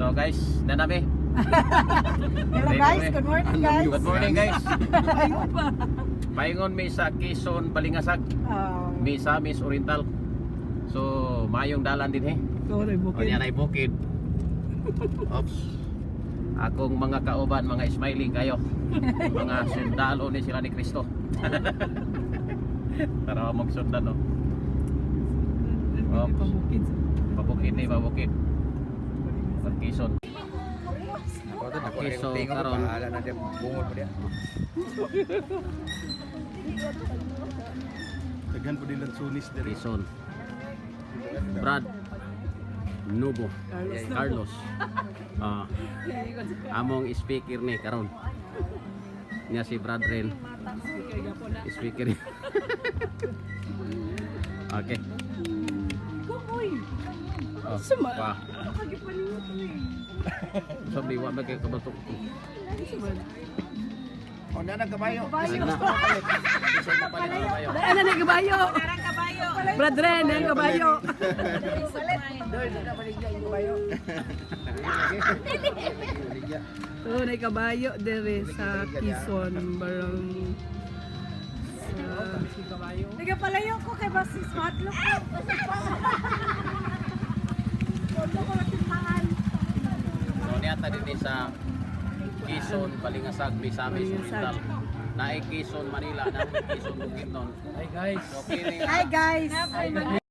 So guys, nanabi. Hello guys, good morning guys. Good morning guys. Ayun pa. Paingon mi sa Quezon, Balingasag. Mi sa Miss Oriental. So, mayong dalan din he. Sorry, O yan ay bukid. Oops. Akong mga kauban, mga smiling kayo. Mga sundalo ni sila ni Kristo. Para magsundan no. Oops. Pabukid ni pabukid. Pag-Quezon. Quezon karon. Bahala na dia bungol pa dia. Daghan po nilang sunis diri. Quezon. Brad Nubo Carlos. Among speaker ni karon. Nya si Brad Ren. Speaker ni. Okay. Oh, pa. Sabi wa ba kay kabatok. O na nagkabayo. Isa na palit kayo. Ano na kabayo? Brad Ren, ang kabayo. Dol na baligya yung kabayo. Oh, na kabayo dere sa Quezon, barang nagapalayo ko kay Basis Matlock. So niya ta din sa Quezon, Balingasag, Misamis, Oriental. Naay Quezon, Manila, naay Quezon, Bukidnon. Hi guys. So, Hi guys.